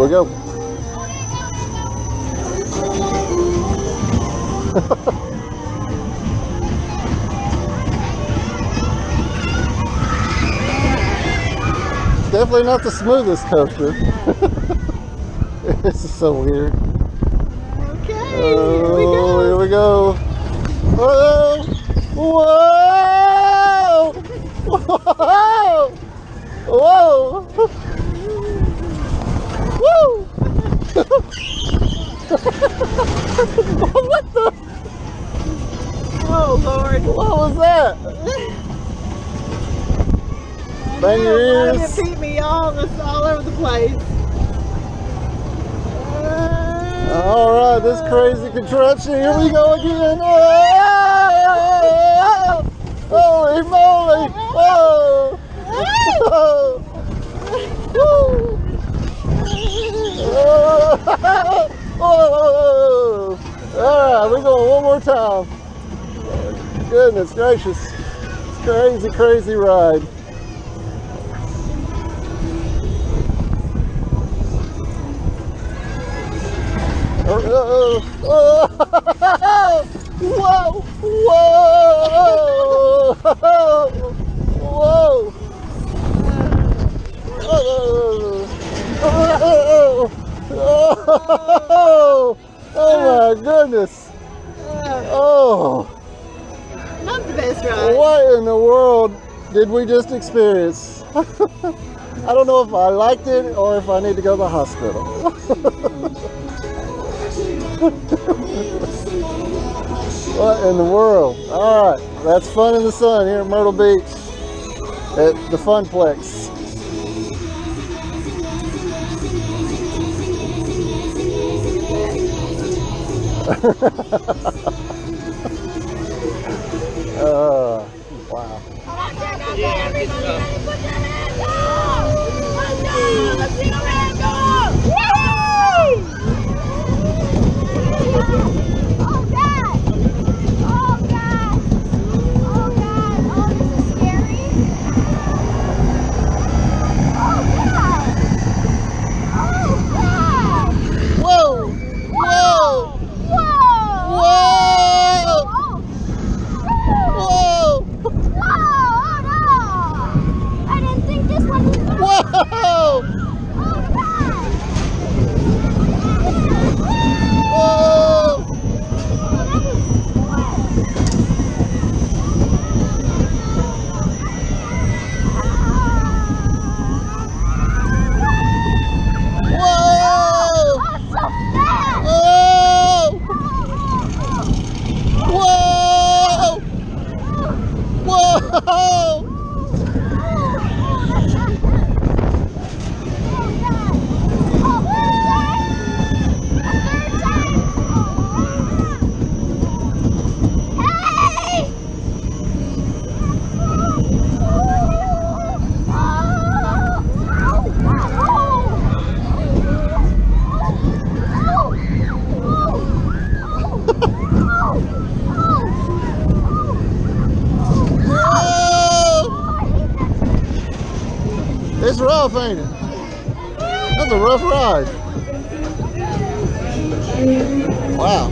we go. Definitely not the smoothest coaster. This is so weird. Okay, here we go. Here we go. Whoa! Whoa! Whoa! Whoa! Woo! What the? Oh Lord! What was that? Bang your ears. It beat me all over the place. All right, this crazy contraption. Here we go again. Oh, holy moly! Oh! Oh! Oh! All right, we're going one more time. Goodness gracious! It's crazy, crazy ride. Whoa! Whoa! Whoa! Oh my goodness! Oh! Not the best ride. What in the world did we just experience? I don't know if I liked it or if I need to go to the hospital. What in the world? All right, that's fun in the sun here at Myrtle Beach at the Funplex. Wow. It's rough, ain't it? That's a rough ride. Wow.